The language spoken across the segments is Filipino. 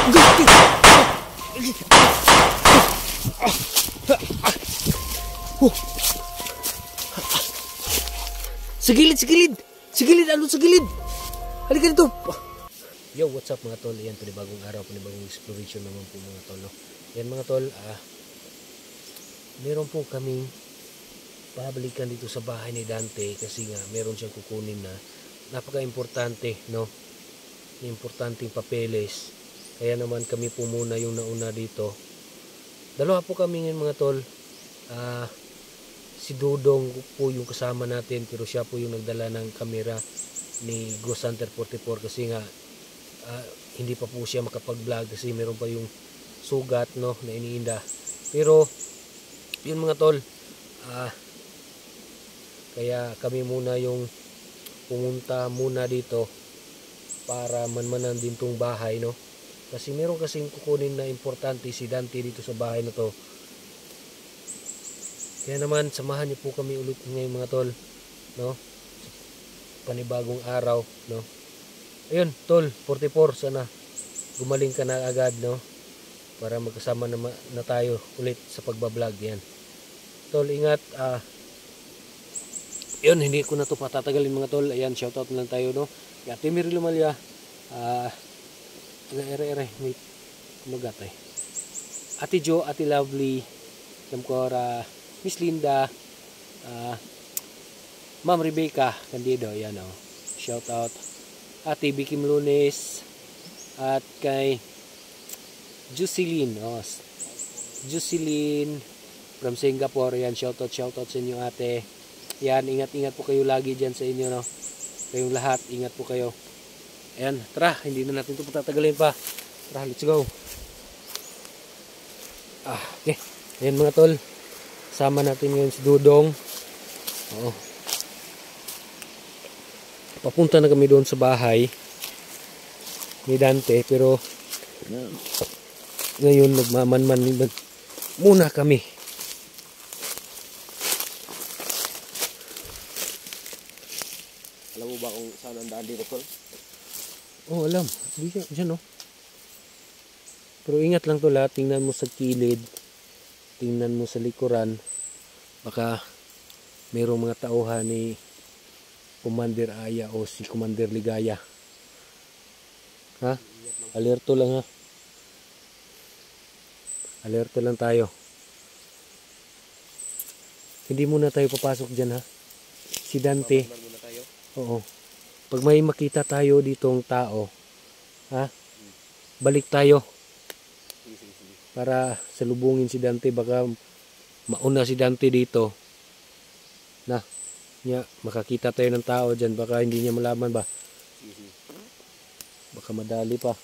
Sa gilid, sa gilid! Sa gilid, ano sa gilid? Halika dito! Yo, what's up mga tol? Ayan, panibagong araw, panibagong exploration naman po mga tol. No? Ayan mga tol, meron po kaming pabalikan dito sa bahay ni Dante kasi nga meron siyang kukunin na napaka-importante, no? Importanteng papeles. Kaya naman kami po muna yung nauna dito. Dalawa po kami ngayon mga tol. Si Dudong po yung kasama natin pero siya po yung nagdala ng kamera ni Ghost Hunter 44 kasi nga hindi pa po siya makapag-vlog kasi meron pa yung sugat, no, na iniinda. Pero yun mga tol, kaya kami muna yung pumunta muna dito para manmanan din tong bahay, no, kasi meron kasing kukunin na importante si Dante dito sa bahay na to. Kaya naman samahan niyo po kami ulit ngayon mga tol, no, panibagong araw, no. Ayun tol 44, sana gumaling ka na agad, no, para magkasama na tayo ulit sa pagbablog. Yan tol, ingat. Yun, hindi ko na to patatagalin mga tol. Ayan, shoutout na lang tayo, no, kay Ate Mary Lumalia, ere may kumagatay, Ate Jo, Ate Lovely, Kamkora, Miss Linda, Ma'am Rebecca Candido, ayan, oh, shoutout. Ate Vicky Lunes at kay Jocelyn, oh, Jocelyn from Singapore. Yan, shoutout sa inyo ate. Yan, ingat po kayo lagi dyan sa inyo, no, kayong lahat, ingat po kayo. Ayan, tara, hindi na natin ito patatagalin pa. Tara, let's go. Okay, ayan mga tol, sama natin ngayon si Dudong. Oo, papunta na kami doon sa bahay ni Dante pero ngayon magmamanman muna kami. Alam mo ba kung saan ang daan dito, tol? Oh, alam. Diyan, no. Pero ingat lang tol, ha. Tingnan mo sa kilid, tingnan mo sa likuran, baka mayroong mga tauhan ni Commander Aya o si Commander Ligaya. Ha? Alerto lang, ha. Alerto lang tayo. Hindi muna tayo papasok dyan, ha. Si Dante. Oo. Pag may makita tayo ditong tao, ha, balik tayo. Para salubungin si Dante. Baka mauna si Dante dito. Na, makakita tayo ng tao dyan. Baka hindi niya malaman ba. Baka madali pa.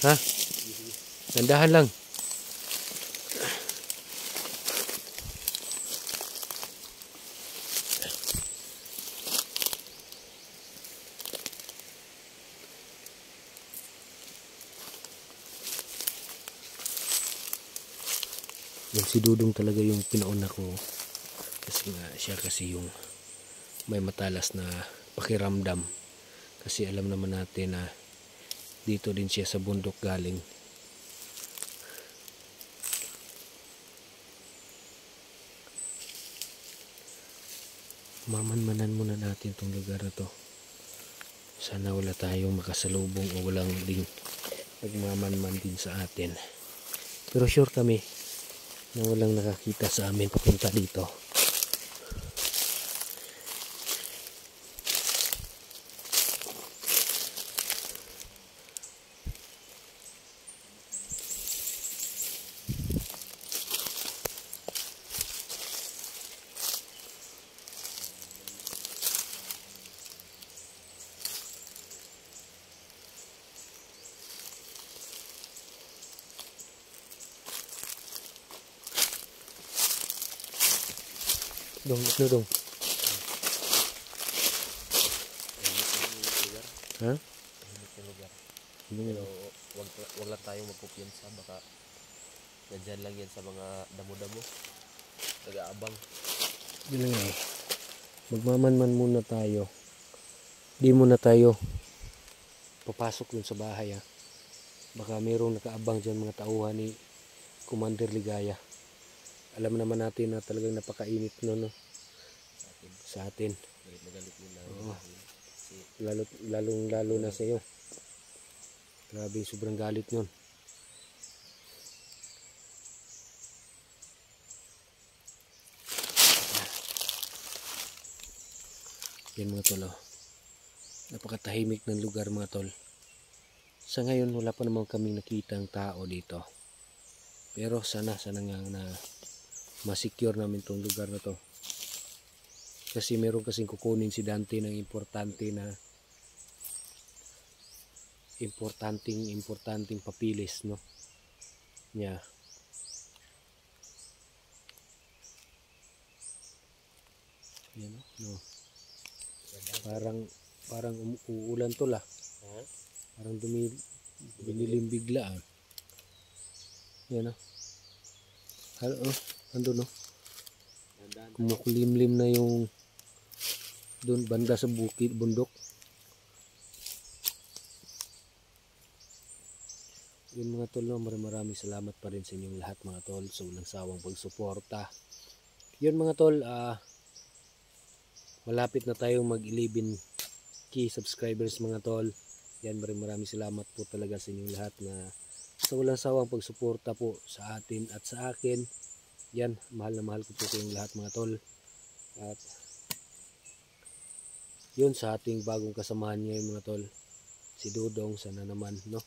Ha? Nandahan lang. Yung si Dudong talaga yung pinauna ko kasi nga siya kasi yung may matalas na pakiramdam kasi alam naman natin na dito din siya sa bundok galing. Mamanmanan muna natin tong lugar na to. Sana wala tayong makasalubong o walang ding magmamanman din sa atin, pero sure kami na walang nakakita sa amin papunta dito. Dong, ano dong? Ha? Pero wag lang tayong magkumpiyansa, baka nandyan lang yan sa mga damo-damo nag-aabang. Bilang eh, magmamanman muna tayo. Di muna tayo papasok dun sa bahay, ha. Baka mayroong nakaabang dyan mga tauhan ni Commander Ligaya. Alam naman natin na talagang napakainit no, sa atin. sa atin. Galit na galit nila. Oo. Kasi Lalo na sa iyo. Grabe, sobrang galit nun. Yan mga tol, oh. Napakatahimik ng lugar mga tol. Sa ngayon wala pa naman kaming nakitang tao dito. Pero sana nga na ma-secure namin tong lugar na to. Kasi meron kasing kukunin si Dante ng importanteng papilis, no? Nya. Yan, no. Parang uulan to lah. Ha? Parang dumilim bigla. Yan, no. Ando, no. Kumukulimlim na yung doon banda sa bundok. Yun mga tol, no, maraming salamat pa rin sa inyong lahat mga tol sa walang sawang pagsuporta. Yun mga tol, malapit na tayong mag 11K subscribers mga tol. Yan, maraming salamat po talaga sa inyong lahat na sa walang sawang pagsuporta po sa atin at sa akin. Yan, mahal na mahal ko po kayong lahat mga tol. At yun, sa ating bagong kasamahan ngayon mga tol, si Dudong, sana naman, no?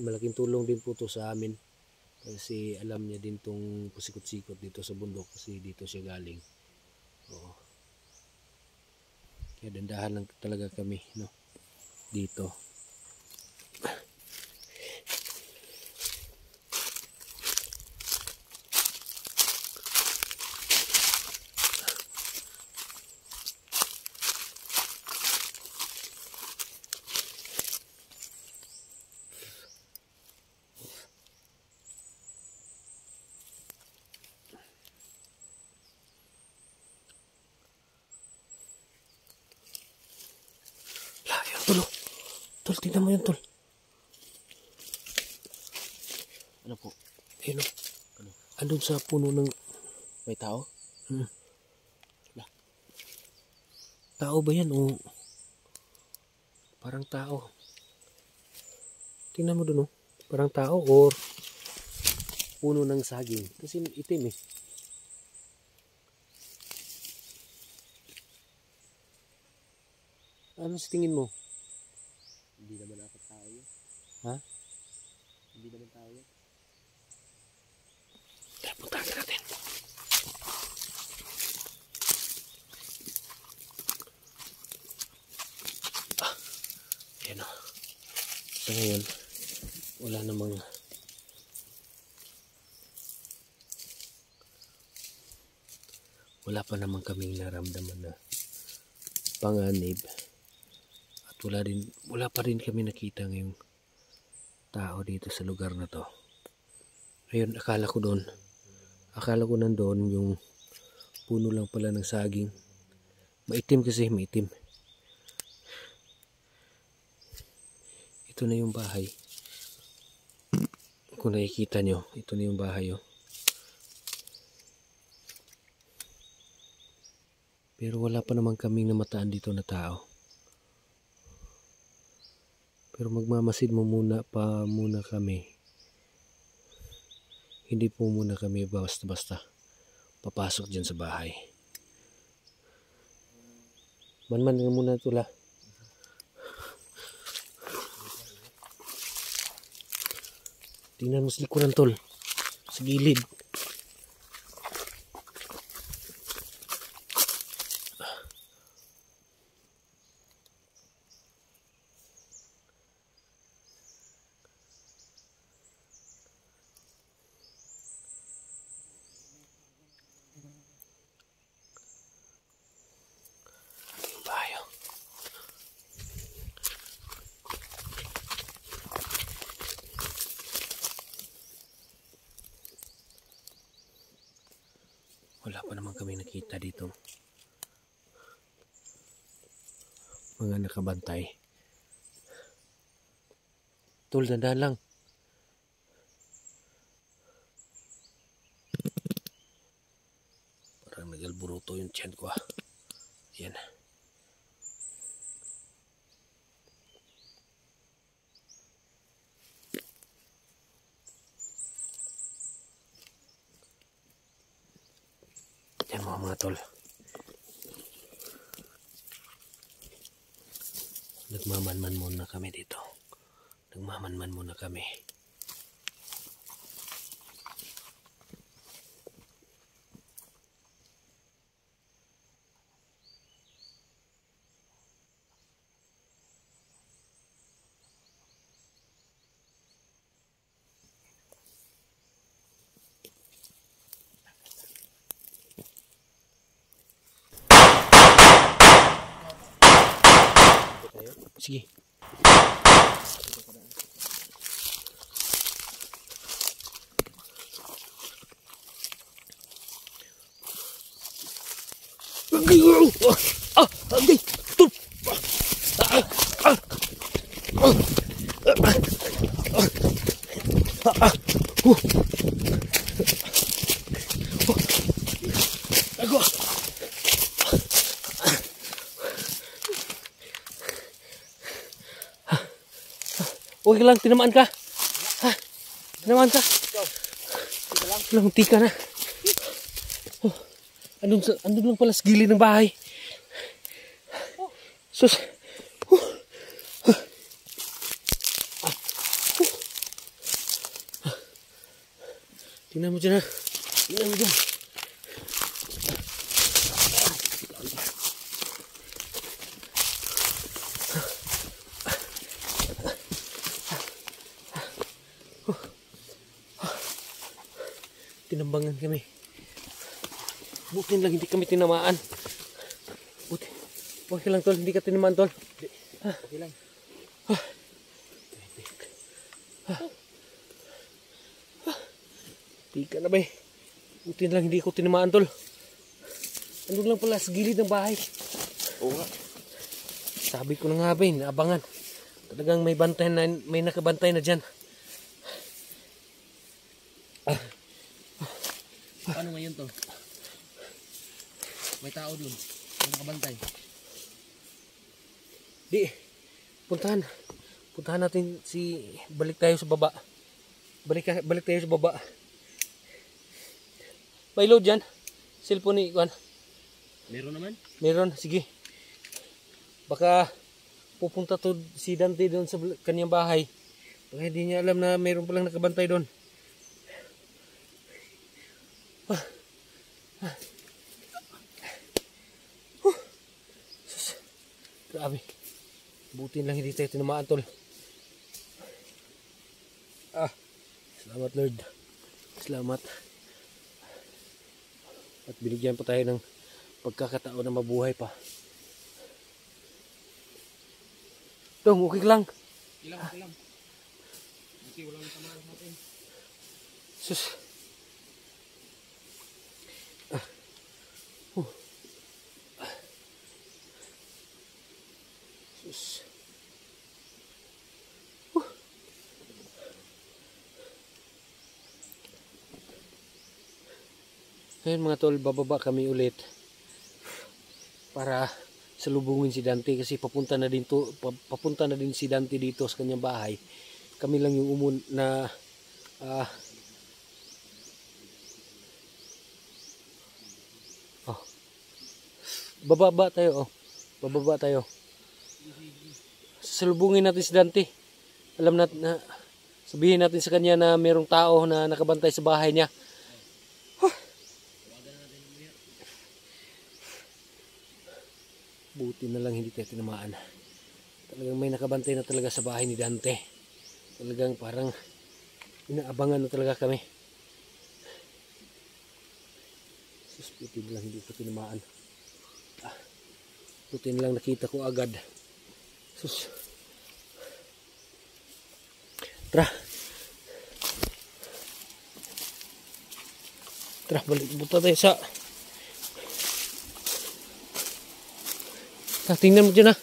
Malaking tulong din po to sa amin. Kasi alam niya din tong pasikot-sikot dito sa bundok kasi dito siya galing. Oo. Kaya dandahan lang talaga kami, no? Dito. Tol, tingnan mo yan, tol. Ano po? Ayun, no. Andun sa puno ng... May tao? Tao ba yan o... Parang tao. Tingnan mo dun, no. Parang tao or... puno ng saging. Kasi itim eh. Ano sa tingin mo? Hindi naman ako tao yun. Ha? Hindi naman tao yun. Tara, puntahan natin. Ayan o. So ngayon, wala namang... wala pa naman kaming naramdaman na panganib. At wala pa rin kami nakita ngayong tao dito sa lugar na to. Ayun, akala ko nandoon yung puno lang pala ng saging. Maitim kasi, maitim. Ito na yung bahay. Kung nakikita nyo, ito na yung bahay, oh. Pero wala pa naman kaming namataan dito na tao. Pero magmamasid muna kami. Hindi po muna kami basta-basta papasok dyan sa bahay. Man nga muna ito la. Tingnan mo sa likuran, tol. Sa gilid. Bayo. Wala pa naman kami nakita dito. mga nakabantay. Tol, dandan lang. Parang nagalburuto yung tiyan ko. Yan. Yan mga tol. Nagmamanman muna kami dito. Nagmamanman muna kami. Sige. Hindi. Tol. Ako. Okay lang, tinamaan ka. Ha? Tinamaan ka. Lang, tika na. Oh, andun lang pala sa gilid ng bahay. Sus. Tingnan mo dyan ha. Tingnan mo dyan. Tinambangan kami. Buti lang hindi kami tinamaan. Buti. Okay lang tol, hindi ka tinamaan tol. Okay lang. Tika na ba eh. Buti lang hindi ko tinamaan tol. Andun lang pala sa gilid ng bahay. Oo nga. Sabi ko na nga ba eh, naabangan. Talagang may bantay na, may nakabantay na dyan. Paano ngayon to? May tao dun. May nakabantay. Di, puntahan. Puntahan natin si, balik tayo sa baba. Balik tayo sa baba. May load dyan. Cellphone ni Juan. Meron naman? Meron, sige. Baka pupunta to si Dante doon sa kanyang bahay. Baka hindi niya alam na meron palang nakabantay doon. Grabe. Buti lang hindi tayo tinamaan tol. Salamat Lord. Salamat. At binigyan pa tayo ng pagkakataon na mabuhay pa. Dong, okay lang. Okay lang. Kasi walang tamaan natin. Sus. Sus. Ngayon mga tol, bababa kami ulit para salubungin si Dante kasi papunta na din si Dante dito sa kanyang bahay. Kami lang yung bababa tayo. Bababa tayo. Salubungin natin si Dante. Alam natin na sabihin natin sa kanya na mayroong tao na nakabantay sa bahay niya. Buti na lang hindi tayo tinamaan. Talagang may nakabantay na talaga sa bahay ni Dante. Talagang parang inaabangan na talaga kami. Sus, buti na lang hindi ko tinamaan. Buti na lang nakita ko agad. Sus. Tara. Tara, balik buta tayo sa... Tingnan mo dyan ha.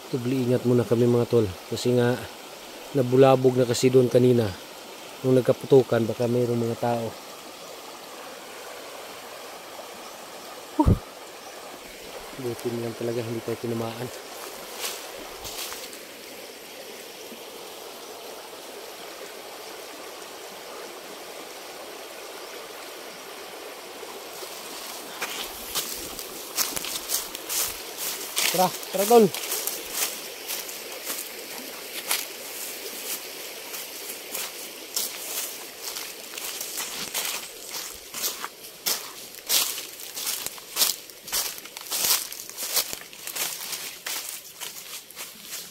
Tugli-ingat muna kami mga tol. Kasi nga, nabulabog na kasi doon kanina. Nung nagkaputukan, baka mayroong mga tao. Buti lang talaga, hindi tayo tinamaan. Tara, tara tol.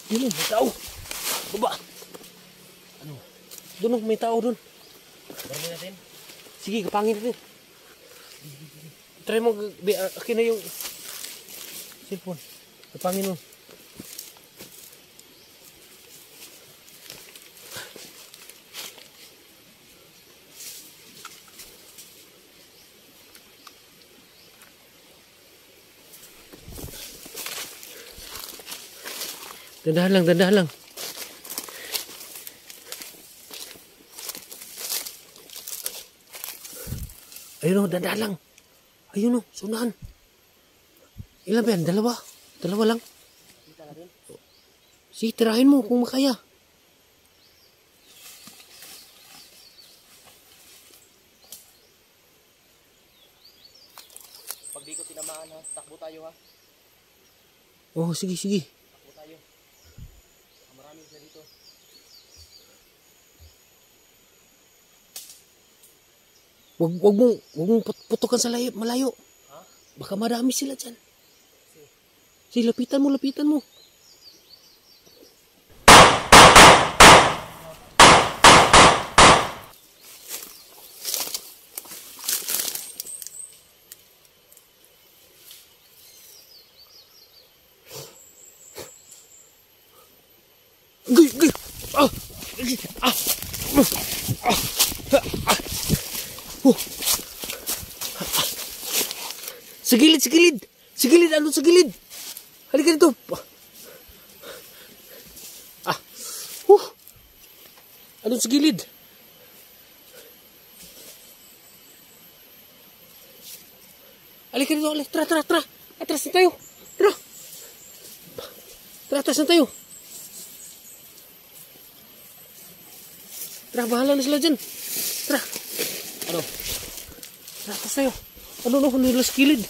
Yun, may tao. Baba. Ano? Doon, may tao doon. Barangay natin. Sige, kapangin natin. Try mo, akin na yung cellphone. Kapangin mo. Dandahan lang, dandahan lang. Ayun o, dandahan lang. Ayun o, sunahan. Ilan ba yan? Dalawa? Dalawa lang? Sige, tirahin mo kung makaya. Pag di ko tinamaan ha, takbo tayo ha. Oh, sige, sige. Takbo tayo. Maraming siya dito. Wag mong putukan sa malayo. Ha? Baka marami sila dyan. Sige, lapitan mo, lapitan mo. Gay! Ah! Ah! Sa gilid, sa gilid! Sa gilid, ano sa gilid? Halika dito. Ah. Ano sa gilid? Halika dito, halika. Tara. Atras na tayo. Tara. Tara, atras na tayo. Tara, bahala na sila dyan. Tara. Ano? Tara, atras tayo. Ano nila sa gilid?